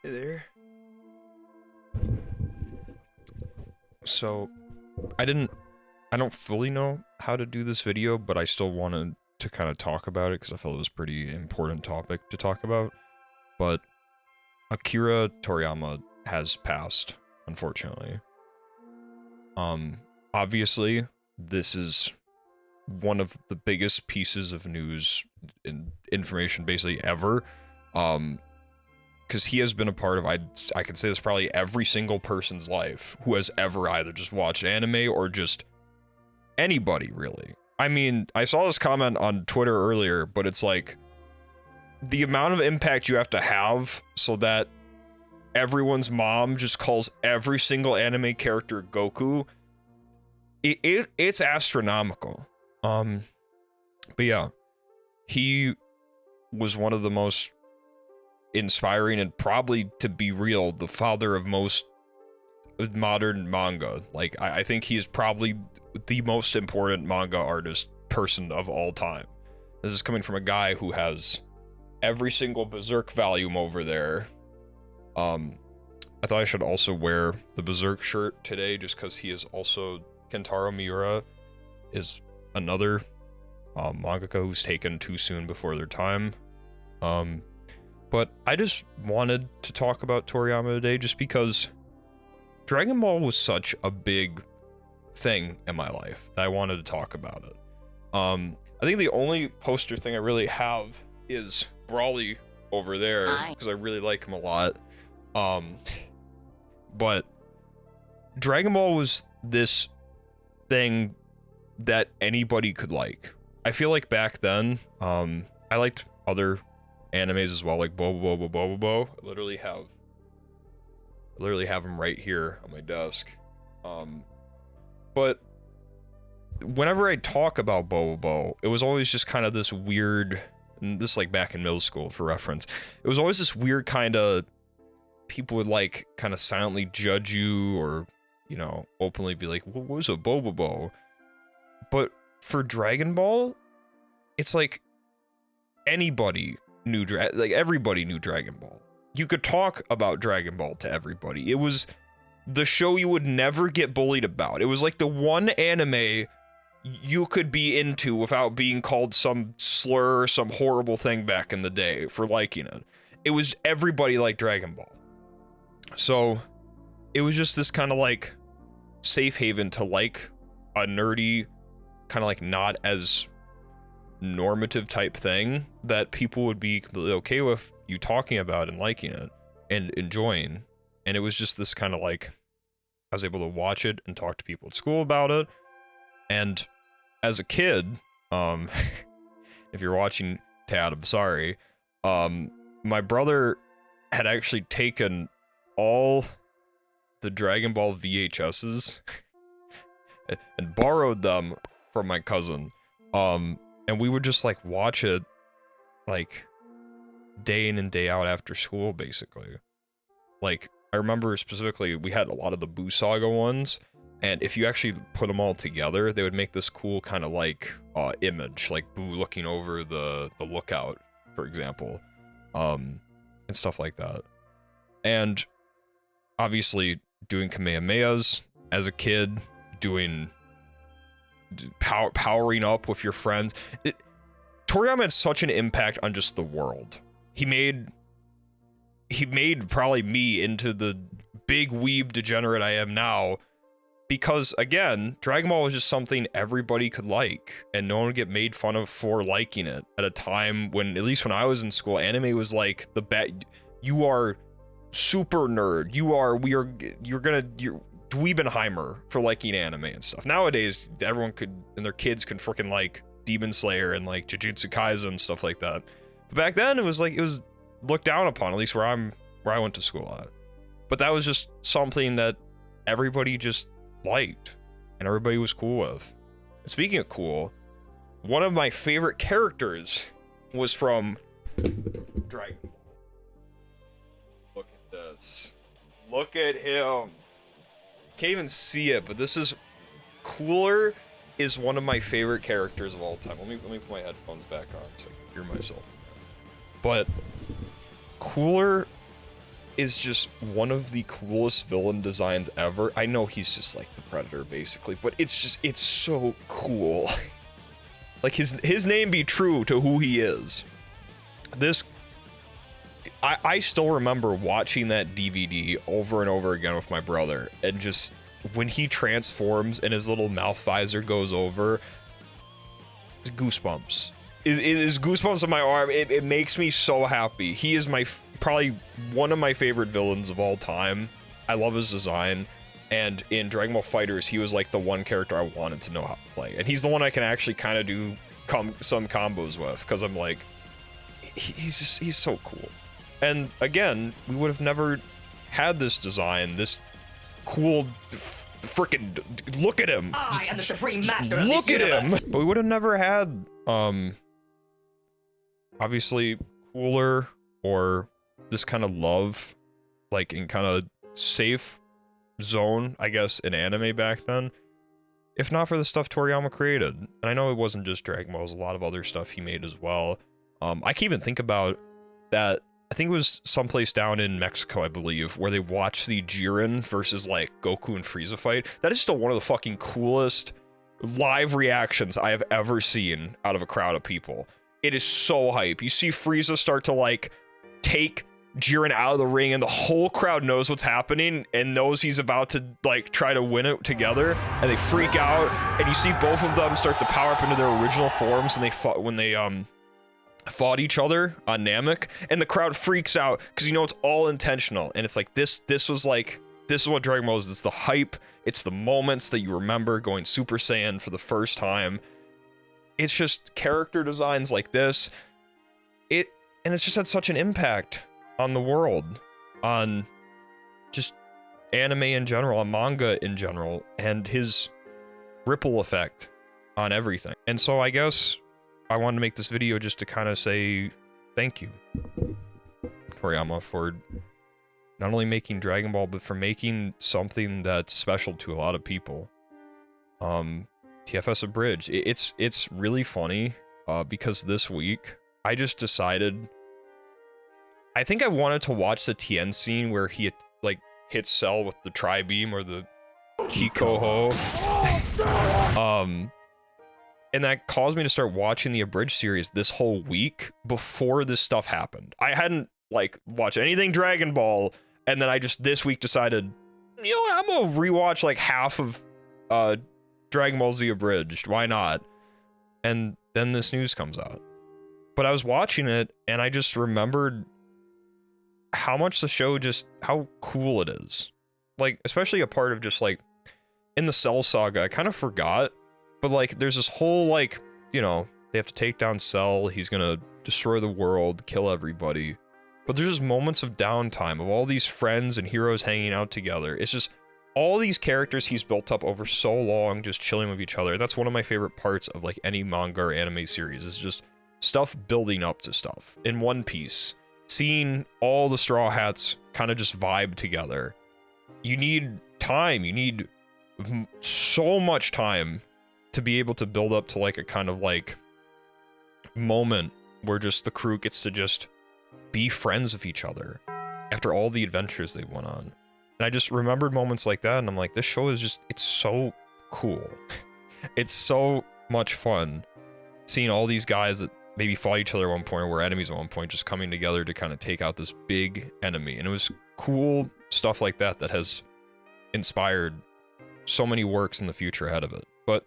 Hey there. So, I don't fully know how to do this video, but I still wanted to kind of talk about it because I felt it was a pretty important topic to talk about. But Akira Toriyama has passed, unfortunately. Obviously, this is one of the biggest pieces of news and information basically ever. Because he has been a part of, I could say this, probably every single person's life who has ever either just watched anime or just anybody, really. I mean, I saw this comment on Twitter earlier, but it's like, the amount of impact you have to have so that everyone's mom just calls every single anime character Goku, it's astronomical. But yeah, he was one of the most inspiring and, probably to be real, the father of most modern manga. Like, I think he is probably the most important manga artist person of all time. This is coming from a guy who has every single Berserk volume over there. I thought I should also wear the Berserk shirt today just because he is also, Kentaro Miura is another mangaka who's taken too soon before their time. But I just wanted to talk about Toriyama today just because Dragon Ball was such a big thing in my life that I wanted to talk about it. I think the only poster thing I really have is Brawly over there because I really like him a lot. But Dragon Ball was this thing that anybody could like. I feel like back then, I liked other animes as well, like Bobo. I literally have them right here on my desk. But whenever I talk about Bobo, it was always just kind of this weird, and this like back in middle school for reference, it was always this weird kind of, people would like kind of silently judge you or, you know, openly be like, what was a Bobo? But for Dragon Ball, it's like anybody knew, like everybody knew Dragon Ball. You could talk about Dragon Ball to everybody. It was the show you would never get bullied about. It was like the one anime you could be into without being called some slur or some horrible thing back in the day for liking it. It was everybody liked Dragon Ball. So it was just this kind of like safe haven to like a nerdy, kind of like not as normative type thing that people would be completely okay with you talking about and liking it and enjoying. And it was just this kind of like, I was able to watch it and talk to people at school about it. And as a kid, if you're watching, Tad, I'm sorry, my brother had actually taken all the Dragon Ball VHSs and borrowed them from my cousin. And we would just like watch it like day in and day out after school, basically. Like, I remember specifically we had a lot of the Buu Saga ones, and if you actually put them all together, they would make this cool kind of like image, like Buu looking over the lookout, for example, and stuff like that. And obviously doing Kamehamehas as a kid, doing powering up with your friends. Toriyama had such an impact on just the world. He made probably me into the big weeb degenerate I am now, because again, Dragon Ball was just something everybody could like, and no one would get made fun of for liking it at a time when, at least when I was in school, anime was like the you are super nerd. You're Dweebenheimer for liking anime and stuff. Nowadays, everyone could, and their kids could freaking like Demon Slayer and like Jujutsu Kaisen and stuff like that. But back then, it was looked down upon, at least where I went to school at. But that was just something that everybody just liked and everybody was cool with. And speaking of cool, one of my favorite characters was from Dragon Ball. Look at this. Look at him. Can't even see it, but this is Cooler. Is one of my favorite characters of all time. Let me put my headphones back on so I can hear myself. But Cooler is just one of the coolest villain designs ever. I know he's just like the Predator basically, but it's so cool. Like his name be true to who he is. This, I still remember watching that DVD over and over again with my brother, and just when he transforms and his little mouth visor goes over, goosebumps. It is goosebumps on my arm. It makes me so happy. He is probably one of my favorite villains of all time. I love his design, and in Dragon Ball FighterZ, he was like the one character I wanted to know how to play, and he's the one I can actually kind of do some combos with, because I'm like, he's so cool. And again, we would have never had this design, this cool freaking, look at him. I am the supreme master of look this at universe. him. But we would have never had obviously cooler or this kind of love, like in kind of safe zone, I guess, in anime back then, if not for the stuff Toriyama created. And I know it wasn't just Dragon Ball, it was a lot of other stuff he made as well. I can even think about that. I think it was someplace down in Mexico, I believe, where they watched the Jiren versus like Goku and Frieza fight. That is still one of the fucking coolest live reactions I have ever seen out of a crowd of people. It is so hype. You see Frieza start to like take Jiren out of the ring, and the whole crowd knows what's happening and knows he's about to like try to win it together, and they freak out, and you see both of them start to power up into their original forms, and they fought when they fought each other on Namek, and the crowd freaks out because you know it's all intentional. And it's like this is what Dragon Ball is. It's the hype, it's the moments that you remember going Super Saiyan for the first time. It's just character designs like this, and it's just had such an impact on the world, on just anime in general, on manga in general, and his ripple effect on everything. And so I guess I wanted to make this video just to kind of say thank you, Toriyama, for not only making Dragon Ball, but for making something that's special to a lot of people. TFS Abridged. It's really funny because this week I just decided, I think I wanted to watch the Tien scene where he like hits Cell with the Tri-Beam or the Kikoho. And that caused me to start watching the Abridged series this whole week before this stuff happened. I hadn't like watched anything Dragon Ball, and then I just this week decided, you know what, I'm gonna rewatch like half of Dragon Ball Z Abridged. Why not? And then this news comes out. But I was watching it, and I just remembered how much the show how cool it is. Like, especially a part of just like, in the Cell saga, I kind of forgot, but like, there's this whole like, you know, they have to take down Cell, he's gonna destroy the world, kill everybody. But there's just moments of downtime, of all these friends and heroes hanging out together. It's just, all these characters he's built up over so long, just chilling with each other. That's one of my favorite parts of like any manga or anime series, is just stuff building up to stuff. In One Piece, seeing all the Straw Hats kind of just vibe together. You need time, you need so much time to be able to build up to like a kind of like moment where just the crew gets to just be friends with each other after all the adventures they went on. And I just remembered moments like that, and I'm like, this show is just, it's so cool. It's so much fun seeing all these guys that maybe fought each other at one point or were enemies at one point just coming together to kind of take out this big enemy. And it was cool stuff like that that has inspired so many works in the future ahead of it. But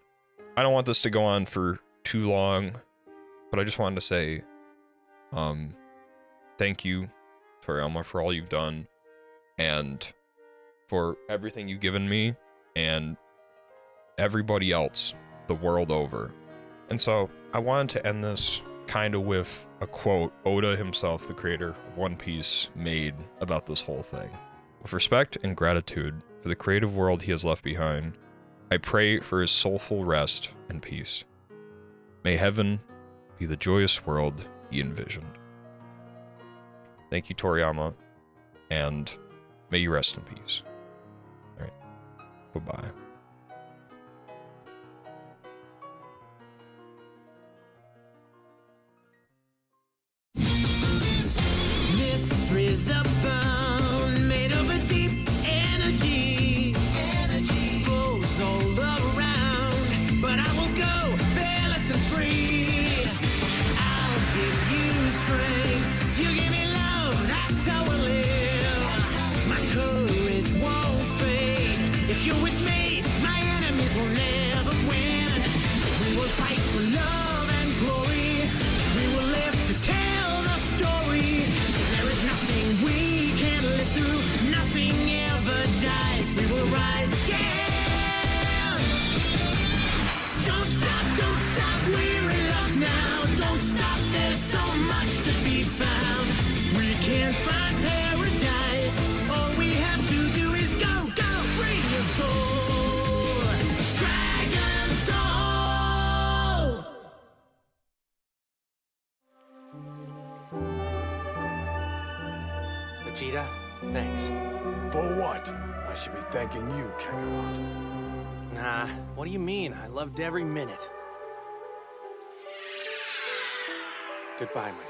I don't want this to go on for too long, but I just wanted to say thank you, Toriyama, for all you've done, and for everything you've given me and everybody else the world over. And so I wanted to end this kind of with a quote Oda himself, the creator of One Piece, made about this whole thing. With respect and gratitude for the creative world he has left behind, I pray for his soulful rest and peace. May heaven be the joyous world he envisioned. Thank you, Toriyama, and may you rest in peace. All right, bye-bye. Mysteries abound. Vegeta. Thanks. For what? I should be thanking you, Kakarot. Nah, what do you mean? I loved every minute. Goodbye, my